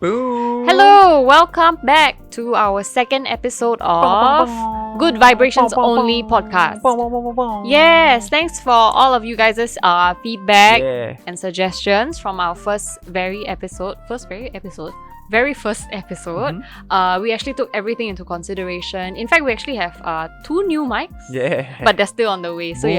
Boom! Hello, welcome back to our second episode of Good Vibrations Only podcast. Yes, thanks for all of you guys' feedback and suggestions from our very first episode. We actually took everything into consideration. In fact, we actually have 2 new mics. But they're still on the way, so we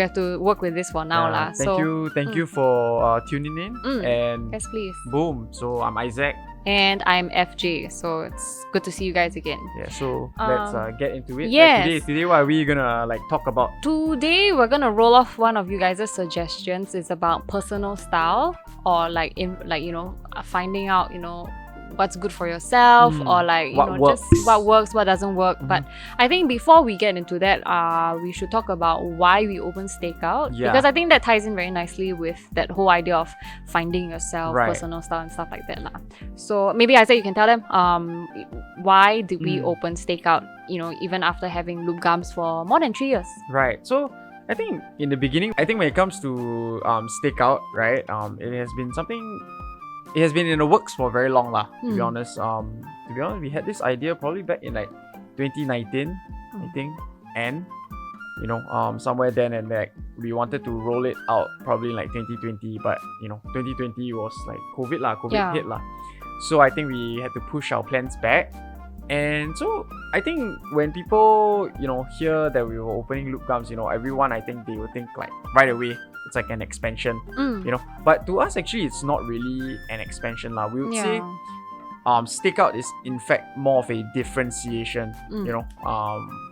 have to work with this for now lah. Thank you for tuning in. And yes, please. Boom! So I'm Isaac. And I'm FJ, so it's good to see you guys again. Yeah, so let's get into it. Yes. Today, what are we gonna talk about? Today, we're gonna roll off one of you guys' suggestions. It's about personal style, or finding out, what's good for yourself, or works. just what works, what doesn't work. But I think before we get into that, we should talk about why we open STAKEOUT, because I think that ties in very nicely with that whole idea of finding yourself, personal style and stuff like that lah. So maybe Isaac, you can tell them why did we open STAKEOUT, even after having loop gums for more than 3 years. Right. So I think in the beginning, when it comes to STAKEOUT, right, it has been something. It has been in the works for very long lah, to be honest. We had this idea probably back in 2019, I think, and somewhere then and there, we wanted to roll it out probably in 2020, but 2020 was COVID hit lah. So I think we had to push our plans back. And so I think when people hear that we were opening loop gums, everyone, I think they would think right away it's an expansion, but to us actually it's not really an expansion lah. We would say STAKEOUT is in fact more of a differentiation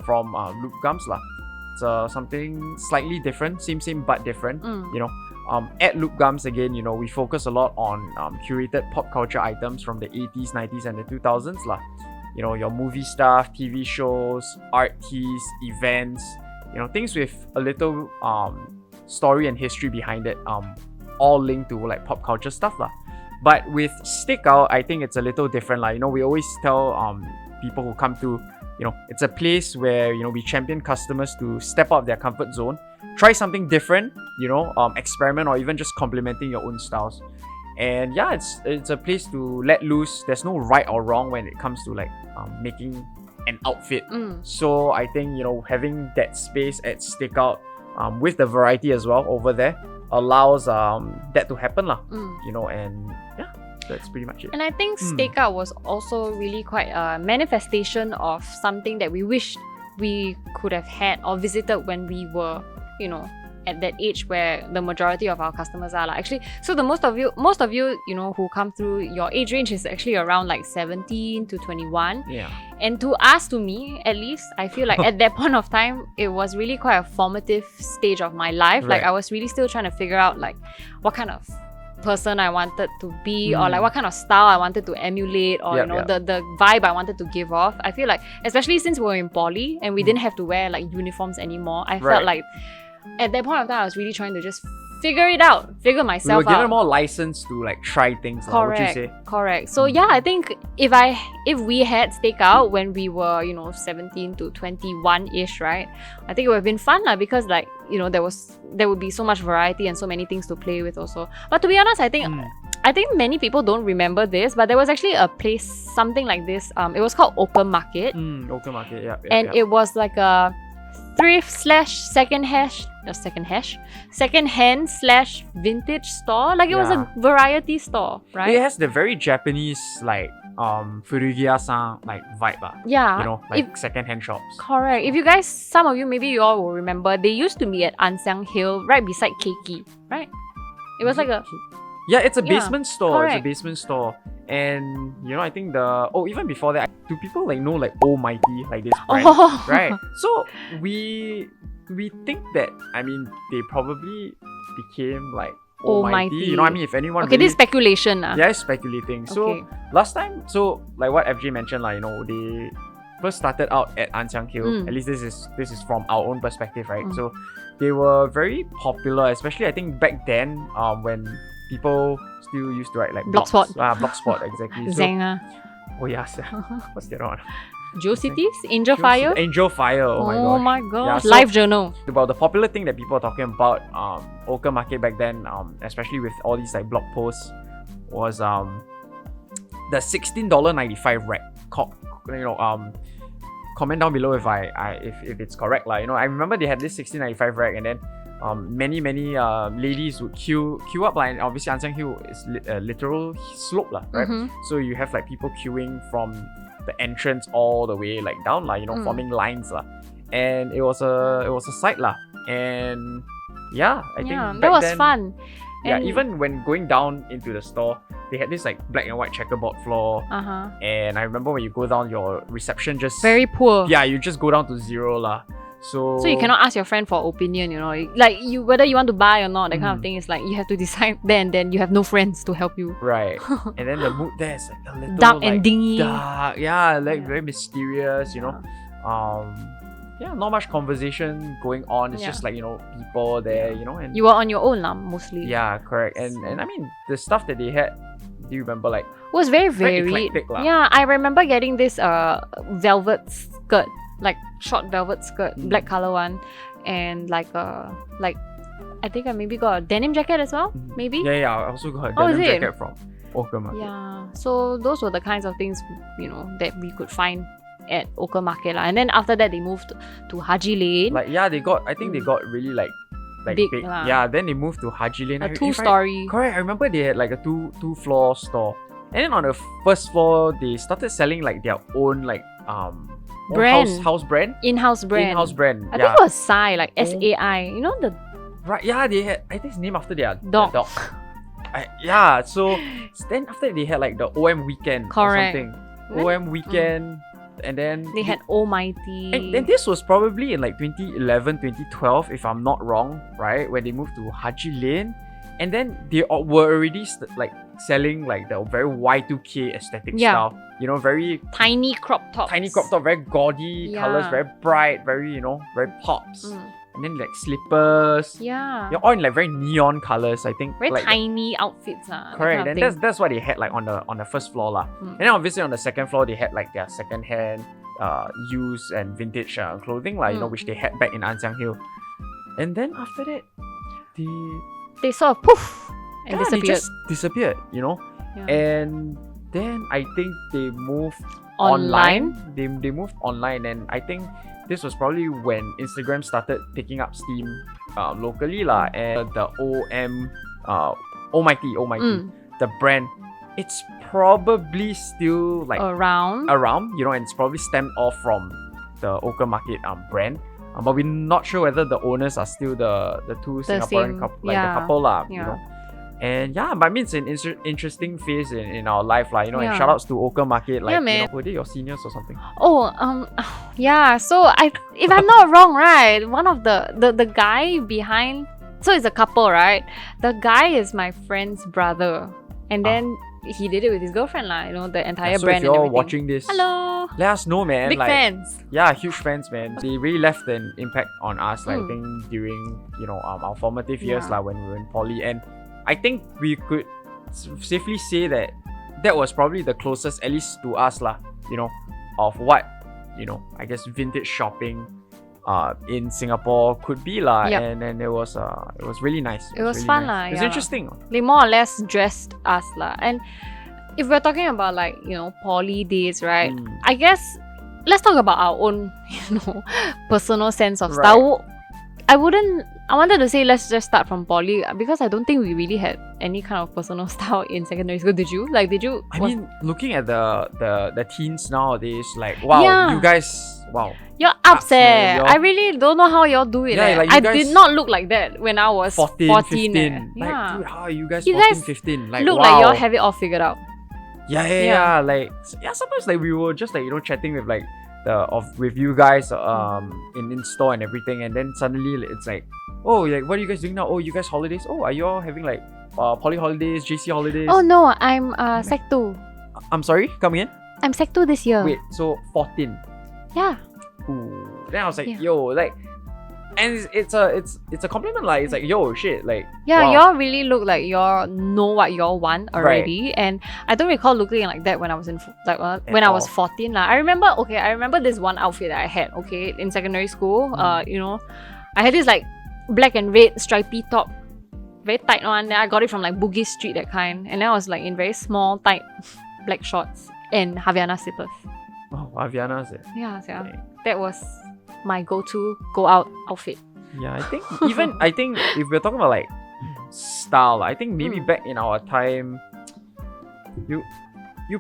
from loop gums lah. It's something slightly different, same but different. At Loop Gums again, we focus a lot on curated pop culture items from the 80s, 90s and the 2000s lah. Your movie stuff, TV shows, art teas, events, things with a little story and history behind it, all linked to pop culture stuff lah. But with STAKEOUT, I think it's a little different lah. We always tell people who come to, it's a place where we champion customers to step out of their comfort zone, try something different, experiment, or even just complementing your own styles. And yeah, it's a place to let loose. There's no right or wrong when it comes to making an outfit. So I think having that space at STAKEOUT, with the variety as well over there, allows that to happen lah. And yeah, that's pretty much it. And I think STAKEOUT was also really quite a manifestation of something that we wished we could have had or visited when we were, at that age where the majority of our customers are actually. So the most of you who come through, your age range is actually around 17 to 21. Yeah. And to me at least, I feel at that point of time, it was really quite a formative stage of my life. Right. I was really still trying to figure out what kind of person I wanted to be, or what kind of style I wanted to emulate, or the vibe I wanted to give off. I feel especially since we were in poly and we didn't have to wear uniforms anymore, I felt at that point of time I was really trying to just figure myself out. We were given more license to try things. Correct. Would you say? Correct. So yeah, I think if we had STAKEOUT when we were 17 to 21-ish, right? I think it would have been fun because there would be so much variety and so many things to play with also. But to be honest, I think many people don't remember this, but there was actually a place, something like this. It was called Oakham Market. Oakham Market, yeah. And it was a thrift / second-hand / vintage store. It was a variety store, right? It has the very Japanese Furugiya-san vibe. Yeah. Second-hand shops. Correct. If you guys, some of you, maybe you all will remember, they used to be at Ansiang Hill, right beside Keiki, right? It was Yeah, it's a basement store. Correct. It's a basement store. And I think even before that, do people know Almighty, this brand? Right. So we think that, they probably became Almighty. If anyone okay, this is speculation. Yeah, it's speculating. So last time, what FJ mentioned, they first started out at Ansiang Hill. At least this is from our own perspective, right? So they were very popular, especially I think back then, when people still used to write Blogspot. Blogspot, exactly. Zenga. Oh yes. What's the other one? GeoCities? Angel Fire? Angel Fire, oh my gosh. Yeah, so, Live Journal. Well, the popular thing that people are talking about, Oakham Market back then, especially with all these blog posts, was the $16.95 rack. Comment down below if if it's correct lah. I remember they had this $16.95 rack, and then many ladies would queue up lah. And obviously Ann Siang Hill is a literal slope lah, right? So you have like people queuing from the entrance all the way like down lah, forming lines lah. And it was a sight lah. And yeah, I think back that was then, fun. Yeah, even when going down into the store, they had this like black and white checkerboard floor. And I remember when you go down, your reception just very poor. Yeah, you just go down to zero lah. So you cannot ask your friend for opinion, like whether you want to buy or not, that kind of thing. Is like you have to decide then you have no friends to help you. Right. And then the mood there is like a little dark and dingy. Dark, very mysterious, not much conversation going on. It's just like, people there, and you were on your own mostly. Yeah, correct. And I mean the stuff that they had, do you remember like it was very varied. Eclectic, yeah, I remember getting this velvet skirt, like short velvet skirt, black color one, and like I think I maybe got a denim jacket as well. Maybe. Yeah, I also got a denim jacket from Oakham Market. Yeah, so those were the kinds of things that we could find at Oakham Market lah. And then after that they moved to Haji Lane. I think they got really like big. Yeah, then they moved to Haji Lane. A 2-story. Correct. I remember they had like a two-floor store. And then on the first floor they started selling like their own like brand. House brand. In-house brand. In-house brand. I think it was Sai, like SAI. The right, yeah, they had, I think it's named after their dog. So then after that they had like the OM Weekend. Correct. Or something. OM Weekend. And then they had Almighty. And this was probably in like 2011, 2012, if I'm not wrong, right? When they moved to Haji Lane. And then they were already selling like the very Y2K aesthetic style. Very tiny crop top, very gaudy colors, very bright, very very pops. And then like slippers. Yeah. All in like very neon colors, I think. Very like tiny outfits. Correct. And that's what they had like on the first floor lah. And then obviously on the second floor they had like their second-hand, used and vintage clothing lah, which they had back in Ann Siang Hill. And then after that, they sort of poof and disappeared. They just disappeared, Yeah. And then I think they moved online. They moved online, and I think this was probably when Instagram started picking up steam locally lah. And the Almighty, the brand, it's probably still like around, and it's probably stemmed off from the Oakham Market brand. But we're not sure whether the owners are still the two Singaporean couple, the couple lah. And but I mean it's an interesting phase in our life lah. And shout outs to Oakham Market, like were they your seniors or something? So if I'm not wrong, right, one of the guy behind, so it's a couple, right? The guy is my friend's brother, and then he did it with his girlfriend lah. The entire so brand. If you're and everything. watching this, hello, let us know, man. Big fans. Yeah, huge fans, man. They really left an impact on us. I think during our formative years lah, when we were in poly, and I think we could safely say that was probably the closest, at least to us lah, of what I guess vintage shopping in Singapore could be lah. Yep. And it was really nice. It was really fun nice. lah. It was interesting. They more or less dressed us lah. And if we're talking about like poly days, right? I guess let's talk about our own personal sense of style. I wanted to say let's just start from poly, because I don't think we really had any kind of personal style in secondary school. Did you? I mean, looking at the teens nowadays, like wow, you guys, wow. You're upset. I really don't know how y'all do it. I did not look like that when I was 14. 15. Like, dude, how are you guys 15? Like, look wow. like y'all have it all figured out. Yeah. Like, sometimes like we were just like, chatting with like with you guys in store and everything, and then suddenly it's like, oh, like what are you guys doing now? Oh, you guys holidays? Oh, are you all having like poly holidays, JC holidays? Oh no, I'm Sec 2. I'm sorry, come again? I'm Sec 2 this year. Wait, so 14? Yeah. Ooh. Then I was like, yo, like, and it's a compliment, like it's like, yo, shit, like, wow. Y'all really look like y'all know what y'all want already, and I don't recall looking like that when I was when I was 14 lah. I remember this one outfit that I had in secondary school. I had this like black and red stripy top, very tight one. Then I got it from like Bugis Street, that kind, and then I was like in very small tight black shorts and Havaiana slippers. Oh, Aviana's it. Yeah. Okay. That was my go-to go-out outfit. Yeah, I think if we're talking about like style, I think maybe back in our time, you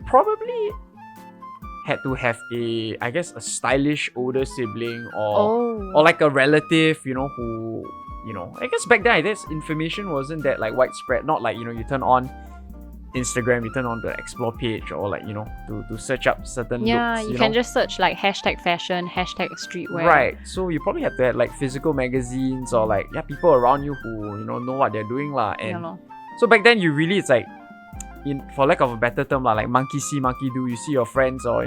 probably had to have a stylish older sibling or like a relative, who, I guess back then I guess information wasn't that like widespread. Not like, you turn on Instagram, you turn on the explore page or like, to search up certain looks. Yeah, you can just search like hashtag fashion, hashtag streetwear. Right. So you probably have to have like physical magazines or like people around you who, know what they're doing lah. And so back then it's like, for lack of a better term, like monkey see, monkey do. You see your friends or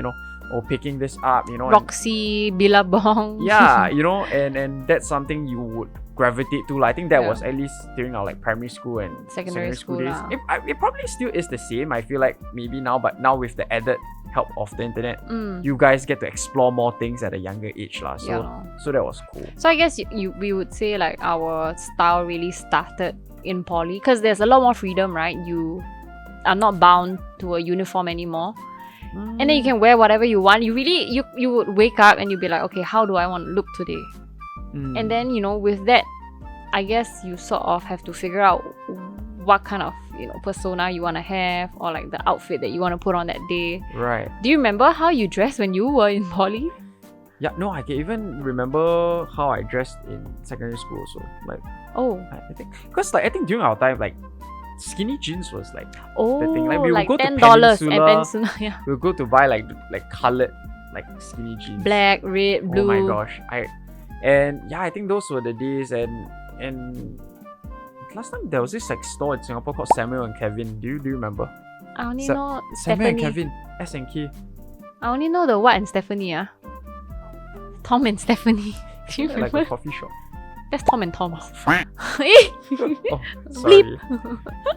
or picking this up, Roxy, Billabong. Yeah, and that's something you would gravitate to. I think that was at least during our like primary school and secondary school days. It probably still is the same. I feel like maybe now, but now with the added help of the internet, you guys get to explore more things at a younger age lah. So that was cool. So I guess we would say like our style really started in poly because there's a lot more freedom, right? You are not bound to a uniform anymore. And then you can wear whatever you want. You really you would wake up and you'd be like, okay, how do I want to look today? And then with that, I guess you sort of have to figure out what kind of persona you want to have or like the outfit that you want to put on that day. Right. Do you remember how you dressed when you were in poly? Yeah, no, I can even remember how I dressed in secondary school also. Like, I think because like I think during our time, like skinny jeans was like the thing. Like we would go to Peninsula. Yeah. We would go to buy like coloured like skinny jeans. Black, red, blue. Oh my gosh. I think those were the days and last time there was this like store in Singapore called Samuel and Kevin. Do you remember? I only know Samuel Stephanie. and Kevin, S&K. I only know the what and Stephanie. Tom and Stephanie. Do you remember? Like a coffee shop. That's Tom and Tom. Oh, sorry.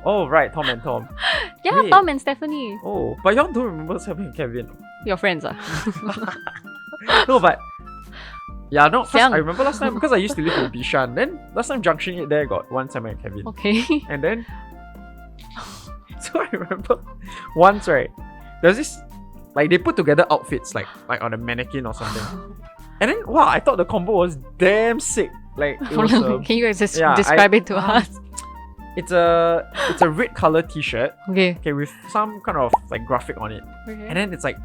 Oh, right, Tom and Tom. Yeah, wait. Tom and Stephanie. Oh, but y'all don't remember Samuel and Kevin. Your friends are. No, but yeah, no, first, I remember last time because I used to live in Bishan. Then last time Junction 8 there got one Samuel and Kevin. Okay. And then so I remember once, right, there's this like they put together outfits like on a mannequin or something. And then wow, I thought the combo was damn sick. Like it was can you guys just describe it to us? It's a red color t-shirt. Okay, with some kind of like graphic on it. Okay. And then it's like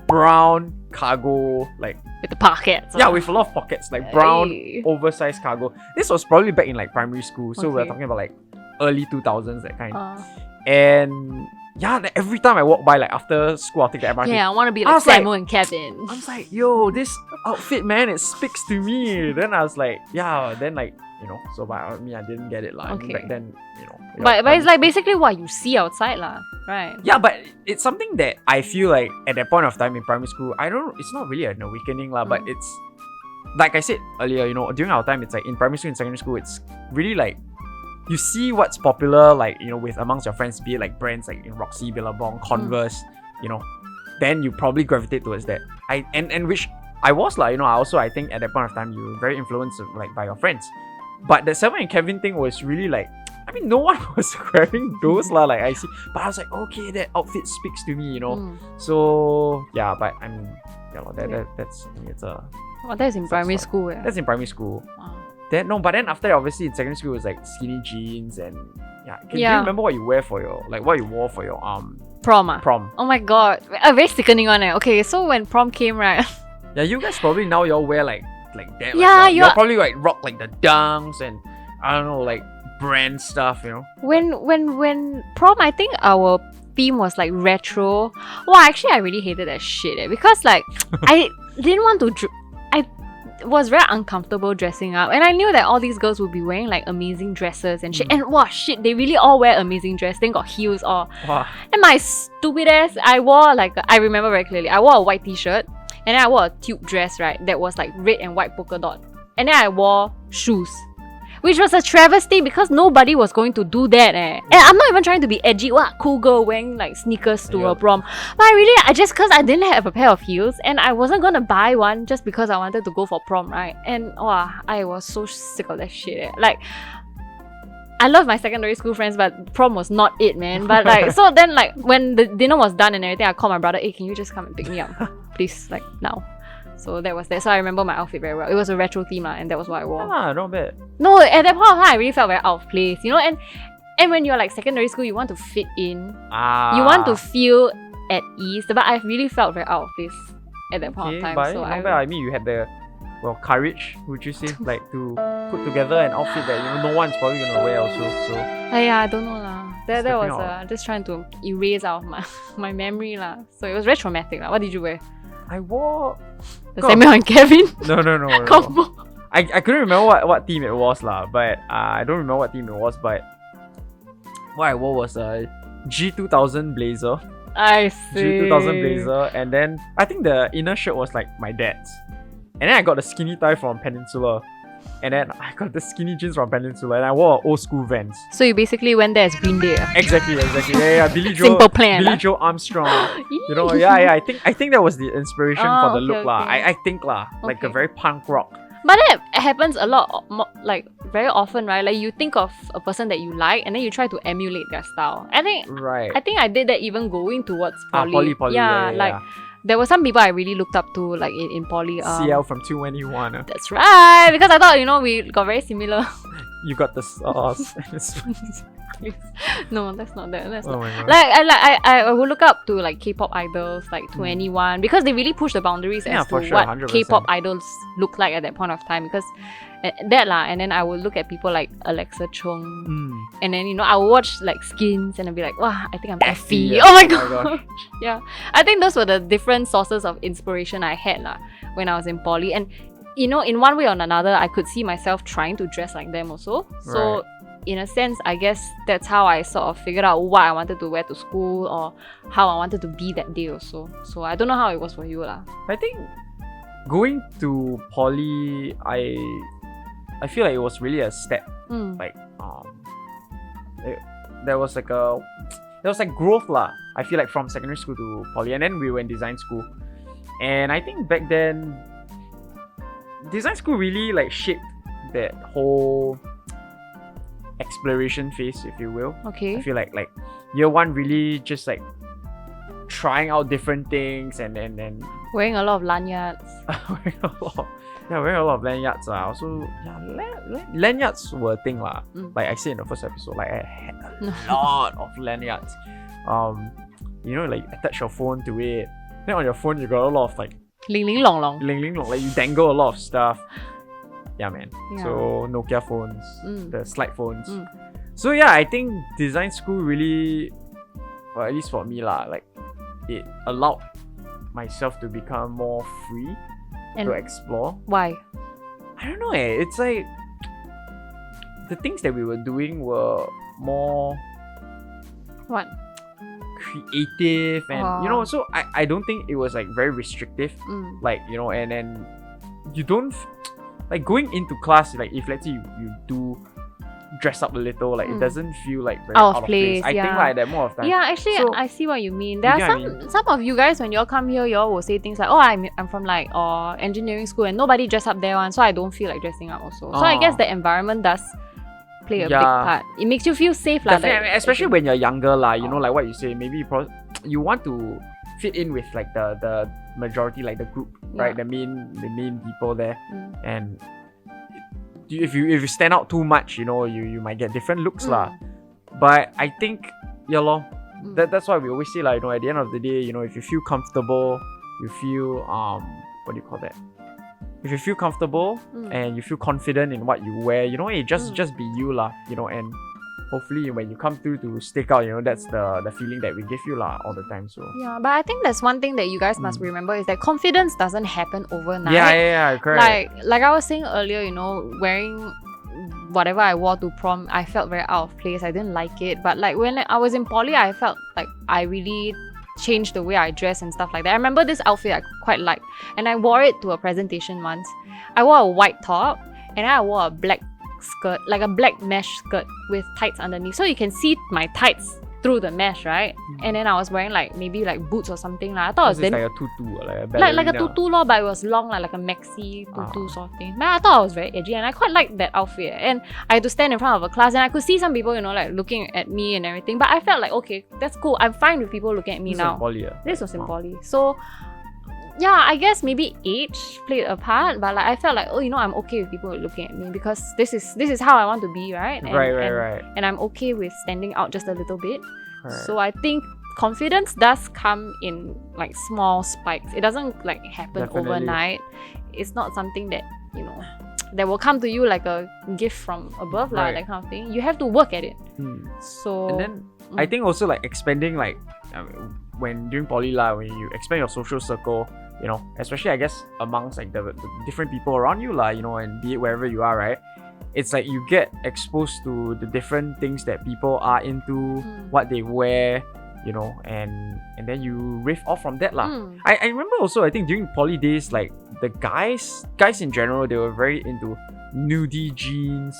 brown cargo, like with the pockets. Yeah, with a lot of pockets, like brown oversized cargo. This was probably back in like primary school, so we're talking about like early 2000s, that kind. And yeah, every time I walk by, like after school, I'll take the MRT. Yeah, I want to be like Samuel and Kevin. I was like, yo, this outfit, man, it speaks to me. Then I was like, yeah, then like, so by me, I didn't get it lah. Okay. Back then, But it's like basically what you see outside lah, right? Yeah, but it's something that I feel like at that point of time in primary school, it's not really an awakening lah, but it's, like I said earlier, during our time, it's like in primary school and secondary school, it's really like, you see what's popular, like, with amongst your friends, be it like brands like Roxy, Billabong, Converse, then you probably gravitate towards that. And which I was like, I think at that point of time, you were very influenced like by your friends. But the Samuel and Kevin thing was really like, I mean, no one was wearing those lah, like I see. But I was like, okay, that outfit speaks to me, So yeah, but I mean, that's I mean, it's a. Oh, that's in primary school. Yeah. That's in primary school. But then after that, obviously in secondary school it was like skinny jeans and do you remember what you wore for your prom? Prom. Oh my god, a very sickening one. Okay, so when prom came, right? Yeah, you guys probably now y'all wear like that. Yeah, like, you'll probably like rock like the dunks and I don't know, like brand stuff. When prom, I think our theme was like retro. Well, actually, I really hated that shit because like I didn't want to. I was very uncomfortable dressing up, and I knew that all these girls would be wearing like amazing dresses and shit. And wow, shit, they really all wear amazing dress. Then got heels all. Wow. And my stupid ass, I wore I remember very clearly. I wore a white t-shirt, and then I wore a tube dress, right? That was like red and white polka dot. And then I wore shoes, which was a travesty because nobody was going to do that. And I'm not even trying to be edgy. What cool girl wearing like sneakers to a prom? But I just because I didn't have a pair of heels and I wasn't gonna buy one just because I wanted to go for prom, right? And wow, I was so sick of that shit. Like I love my secondary school friends, but prom was not it, man. But like, so then like when the dinner was done and everything, I called my brother, hey, can you just come and pick me up? Please, like now. So that was that. So I remember my outfit very well. It was a retro theme and that was what I wore. Ah, not bad. No, at that point of time, I really felt very out of place, you know, and when you're like secondary school, you want to fit in. You want to feel at ease. But I really felt very out of place at that point of time. But so not bad. I mean, you had the courage, would you say, like to put together an outfit that no one's probably gonna wear also. So yeah, I don't know lah. That was just trying to erase out of my memory lah. So it was very traumatic lah. What did you wear? I wore the Samuel and Kevin. No. Combo. I couldn't remember what theme it was lah, but I don't remember what theme it was, but what I wore was a G2000 blazer. I see. G2000 blazer, and then I think the inner shirt was like my dad's. And then I got the skinny tie from Peninsula. And then I got the skinny jeans from Peninsula. And I wore old school Vans. So you basically went there as Green Day. Exactly. Yeah. Billy Joe. Simple plan. Billy Joe Armstrong. I think that was the inspiration for the look lah. I think lah, like a very punk rock. But that happens a lot, like very often, right? Like you think of a person that you like, and then you try to emulate their style. I think I did that even going towards poly. Poly. Yeah. There were some people I really looked up to, like in poly. CL from 2NE1. That's right, because I thought we got very similar. You got the sauce. No, that's not that. That's oh not. I would look up to like K-pop idols like 2NE1 because they really push the boundaries as to what 100%. K-pop idols look like at that point of time. Because and then I would look at people like Alexa Chung, and then I would watch like Skins and I'd be like, wow, I think I'm Effie. Yeah. Oh my god. Yeah, I think those were the different sources of inspiration I had when I was in poly, and in one way or another, I could see myself trying to dress like them also. So. Right. In a sense, I guess that's how I sort of figured out what I wanted to wear to school or how I wanted to be that day also. So I don't know how it was for you lah. I think going to poly, I feel like it was really a step. Like there was like growth lah. I feel like from secondary school to poly, and then we were in design school, and I think back then design school really like shaped that whole exploration phase, if you will. Okay. I feel like year one really just like trying out different things and wearing a lot of lanyards. wearing a lot of lanyards. Also, lanyards were a thing lah. Like I said in the first episode, like I had a lot of lanyards. Like attach your phone to it. Then on your phone you got a lot of like ling ling long long. Like you dangle a lot of stuff. Yeah, man. Yeah. So Nokia phones, the slide phones. So yeah, I think design school really, or at least for me lah, like it allowed myself to become more free to explore. Why? I don't know. It's like the things that we were doing were more what? Creative and so I don't think it was like very restrictive. Like and then you don't. Like going into class, like if let's say you do dress up a little, like it doesn't feel like very out of place. I think like that more of time. Yeah, actually, I see what you mean. There are some of you guys when y'all come here, y'all will say things like, "Oh, I'm from like engineering school and nobody dress up there one, so I don't feel like dressing up also." So I guess the environment does play a big part. It makes you feel safe lah. Definitely, especially when you're younger lah. Like what you say, maybe you want to fit in with like the majority, like the group, right? The main people there, and if you stand out too much, you might get different looks lah. But I think that's why we always say like at the end of the day, if you feel comfortable, you feel what do you call that? If you feel comfortable and you feel confident in what you wear, just be you lah, and hopefully when you come through to STAKEOUT, that's the feeling that we give you lah all the time. So yeah, but I think that's one thing that you guys must remember is that confidence doesn't happen overnight. Yeah, correct. Like I was saying earlier, wearing whatever I wore to prom, I felt very out of place. I didn't like it. But like when I was in poly, I felt like I really changed the way I dress and stuff like that. I remember this outfit I quite liked, and I wore it to a presentation once. I wore a white top and I wore a black skirt, like a black mesh skirt with tights underneath, so you can see my tights through the mesh, right? And then I was wearing like maybe like boots or something. I thought it was like very a tutu, like a like a ballerina. tutu lor, but it was long, like a maxi tutu sort of thing. But I thought I was very edgy and I quite liked that outfit. And I had to stand in front of a class and I could see some people, you know, like looking at me and everything. But I felt like, okay, that's cool. I'm fine with people looking at me now. This was in poly. So yeah, I guess maybe age played a part, but like I felt like, oh, you know, I'm okay with people looking at me because this is how I want to be, right? And, right. And I'm okay with standing out just a little bit. Right. So I think confidence does come in like small spikes. It doesn't like happen overnight. It's not something that, you know, that will come to you like a gift from above, like that kind of thing. You have to work at it. So and then I think also like expanding like when during poly when you expand your social circle, you know, especially I guess amongst like the different people around you you know, and be it wherever you are, right? It's like you get exposed to the different things that people are into, what they wear, you know, and then you riff off from that I remember also, I think during poly days, like the guys in general, they were very into nudie jeans.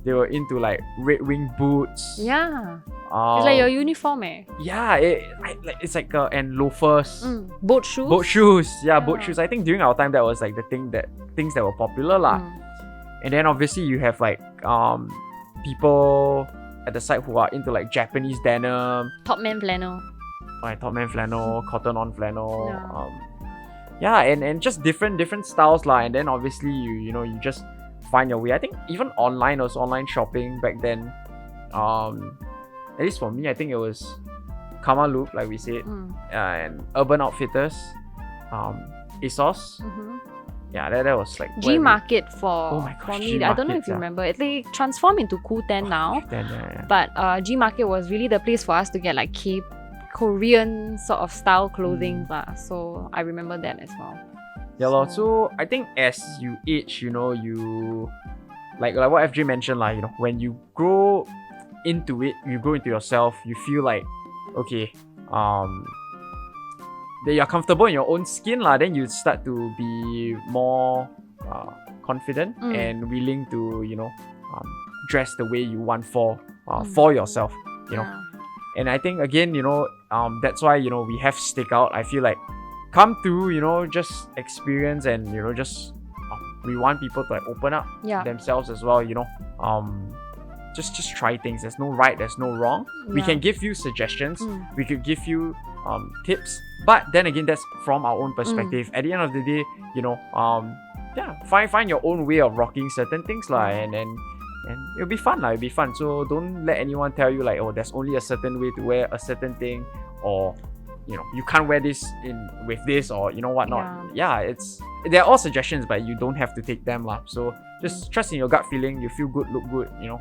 They were into like red wing boots. Yeah. It's like your uniform, Yeah, it's like and loafers. Boat shoes. Boat shoes. Yeah, boat shoes. I think during our time that was like the things that were popular And then obviously you have like people at the side who are into like Japanese denim. Topman flannel. Topman flannel, cotton on flannel. And just different styles And then obviously you know, you just find your way. I think even online shopping back then. At least for me, I think it was Kama Loop, like we said, and Urban Outfitters, ASOS. Yeah, that was like G Market for me. G-Market, I don't know if you remember it. They transformed into Cool 10 now. But G Market was really the place for us to get like Korean sort of style clothing. So I remember that as well. Yeah, so I think as you age, you know, you like what FJ mentioned, you know, when you grow into it, you grow into yourself, you feel like, okay, that you're comfortable in your own skin, then you start to be more confident and willing to, you know, dress the way you want for yourself, you know. And I think again, you know, that's why, you know, we have STAKEOUT. I feel like come through, you know, just experience and, you know, just we want people to like open up themselves as well, you know. Just try things. There's no right, there's no wrong. We can give you suggestions. We could give you tips, but then again, that's from our own perspective. At the end of the day, you know, find your own way of rocking certain things and it'll be fun it'll be fun. So don't let anyone tell you like, oh, there's only a certain way to wear a certain thing, or you know, you can't wear this with this, or you know whatnot. They're all suggestions, but you don't have to take them So just trust in your gut feeling. You feel good, look good, you know.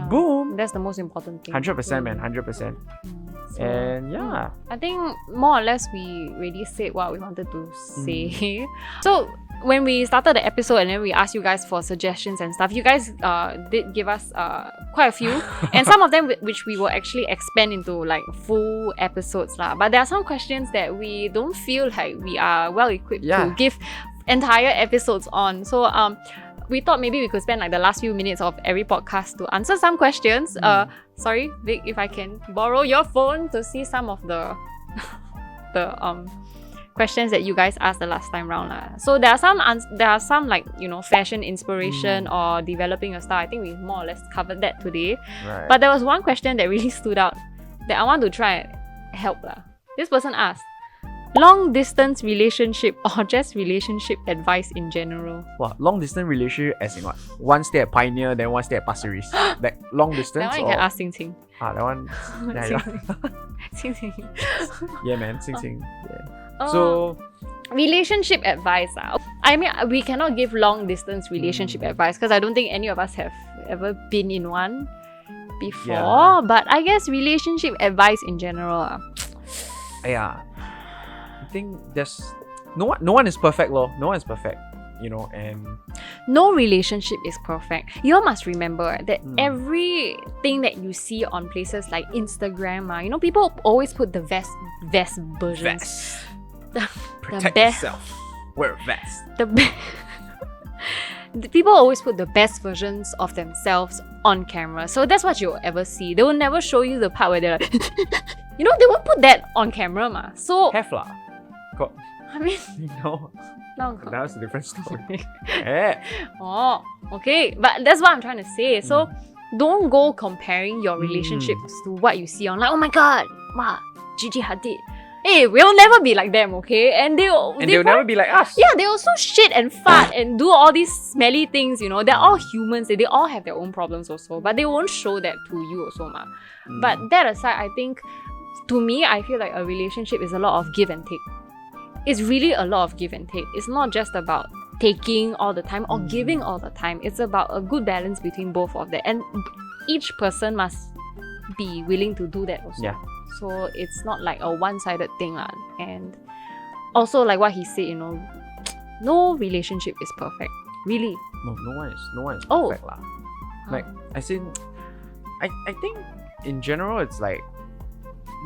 Boom. That's the most important thing. 100%, man. 100%. And I think more or less we already said what we wanted to say. So when we started the episode and then we asked you guys for suggestions and stuff, you guys did give us quite a few, and some of them which we will actually expand into like full episodes but there are some questions that we don't feel like we are well equipped to give entire episodes on. So we thought maybe we could spend like the last few minutes of every podcast to answer some questions. Sorry, Vic, if I can borrow your phone to see some of the questions that you guys asked the last time round. So there are some like, you know, fashion inspiration or developing a style. I think we more or less covered that today. Right. But there was one question that really stood out that I want to try and help. This person asked, long distance relationship or just relationship advice in general? What? Long distance relationship as in what? One stay at Pioneer, then one stay at Pasir Ris. Like long distance? That one you can ask Sing Sing. That one. Sing Sing. Yeah, man. Sing Sing. Yeah. So relationship advice. I mean, we cannot give long distance relationship advice because I don't think any of us have ever been in one before. But I guess relationship advice in general. I think there's no one is perfect, lor. No one is perfect, you know, and no relationship is perfect. You all must remember that everything that you see on places like Instagram, you know, people always put the best versions. Protect yourself. Wear a vest. people always put the best versions of themselves on camera. So that's what you'll ever see. They will never show you the part where they're like, you know, they won't put that on camera, ma. So, Have lah. Got, I mean, no. no. That's a different story. Yeah. Oh, okay. But that's what I'm trying to say. So, don't go comparing your relationships to what you see online. Oh my god, wow, Gigi Hadid. Hey, we'll never be like them, okay? And they'll never be like us. Yeah, they also shit and fart and do all these smelly things, you know. They're all humans. They all have their own problems also. But they won't show that to you also, ma. But that aside, I think, to me, I feel like a relationship is a lot of give and take. It's really a lot of give and take. It's not just about taking all the time or giving all the time. It's about a good balance between both of them. And each person must be willing to do that also. Yeah. So it's not like a one-sided thing. And also like what he said, you know, no relationship is perfect. Really. No one is perfect lah. Like, I think in general it's like,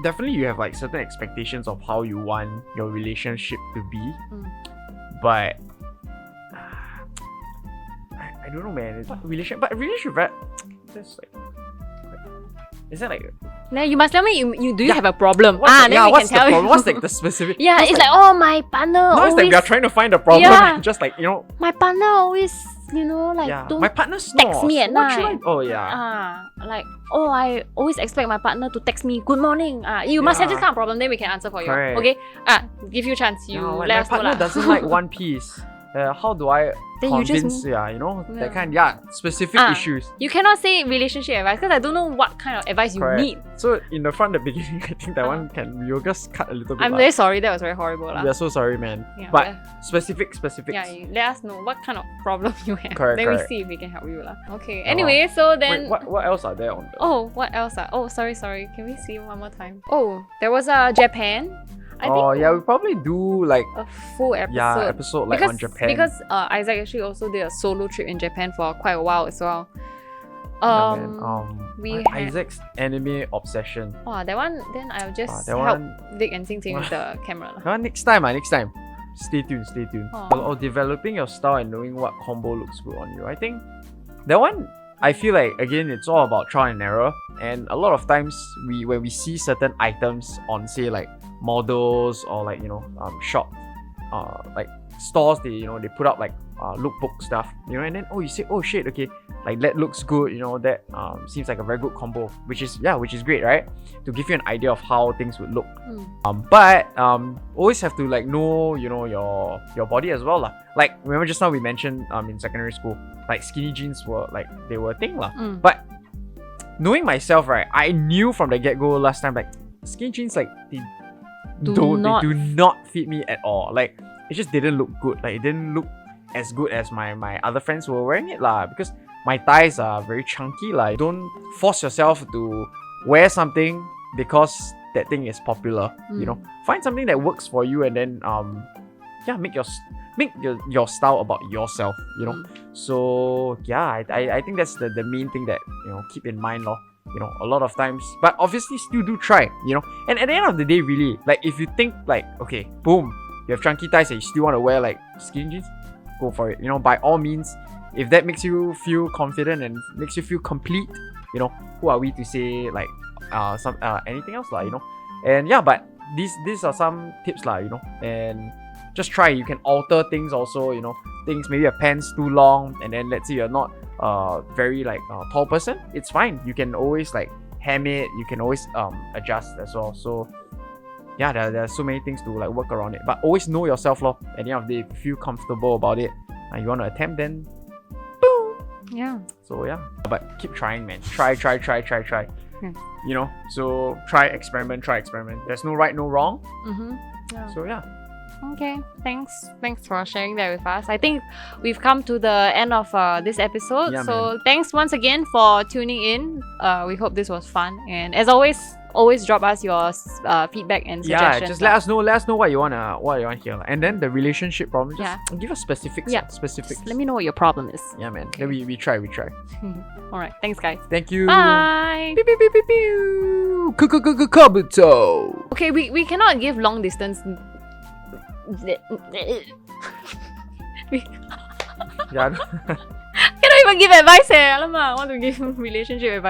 definitely you have like certain expectations of how you want your relationship to be. But I don't know, man. It's relationship, right? That's like, is that like? Now you must tell me. Do you have a problem? What's then we what's can the tell problem? you. What's like the specific? Yeah, it's like, oh, my partner. No, it's like we are trying to find a problem. Yeah. Just like, you know. My partner always, you know, like don't my partner snores. text me at What should night. Oh yeah. Like, oh, I always expect my partner to text me, good morning. You must have this kind of problem, then we can answer for you. Correct. Okay? Give you a chance. You Like let my us know partner lah. doesn't like One Piece. How do I Then you convince? just- that kind. Specific issues. You cannot say relationship advice because I don't know what kind of advice you Correct. need. So in the beginning, I think that one we'll just cut a little bit. I'm very sorry, that was very horrible. We are so sorry, man. Yeah, but specifics. Yeah, you let us know what kind of problem you have. Correct, then correct. we see if we can help you. Okay, anyway, so then... Wait, what else are there on the... Oh, what else? Oh, sorry. Can we see one more time? Oh, there was Japan. I think we probably do like a full episode. Yeah, episode like on Japan. Because Isaac actually also did a solo trip in Japan for quite a while as well. We had Isaac's anime obsession. Oh, that one. Then I'll just that help one- Vic and Ting Ting with the camera. lah. Next time. Stay tuned. Oh. Developing your style and knowing what combo looks good on you. I think that one, I feel like, again, it's all about trial and error. And a lot of times, when we see certain items on, say, like models or like, you know, shop, like stores, they put up like lookbook stuff, you know, and then you say, oh shit, okay, like that looks good, you know, that seems like a very good combo, which is great, right? To give you an idea of how things would look. But always have to like know, you know, your body as well lah. Like, remember just now we mentioned in secondary school, like skinny jeans were like, they were a thing lah. But knowing myself, right, I knew from the get-go last time, like skinny jeans, like they do not fit me at all. Like, it just didn't look good. Like, it didn't look as good as my other friends who were wearing it lah, because my thighs are very chunky lah. Don't force yourself to wear something because that thing is popular. You know, find something that works for you, and then make your style about yourself, you know. So yeah, I think that's the main thing that, you know, keep in mind lor. You know, a lot of times, but obviously still do try, you know. And at the end of the day, really, like, if you think like, okay, boom, you have chunky thighs and you still want to wear like skinny jeans, go for it, you know. By all means, if that makes you feel confident and makes you feel complete, you know, who are we to say like anything else lah, you know. And yeah, but these are some tips lah, you know. And just try. You can alter things also, you know. Things, maybe your pants too long, and then let's say you're not very like tall person, it's fine. You can always like hem it. You can always adjust as well. So yeah, there are so many things to like work around it. But always know yourself lor. At the end of the day, if you feel comfortable about it and you want to attempt, then boom. Yeah. So yeah, but keep trying, man. Try. You know, so try, experiment. There's no right, no wrong. Yeah. So yeah. Okay, thanks for sharing that with us. I think we've come to the end of this episode. Yeah, so man. Thanks once again for tuning in. We hope this was fun, and as always drop us your feedback and suggestions. Yeah, just let us know what you wanna hear, and then the relationship problem. Just give us specifics. Yeah. Specifics. Let me know what your problem is. Yeah, man. Okay. Then we try. All right, thanks guys. Thank you. Bye. Pew, pew, pew, pew, pew. Kabuto. Okay, we cannot give long distance. Yeah. Cannot even give advice. Alamak, I want to give relationship advice.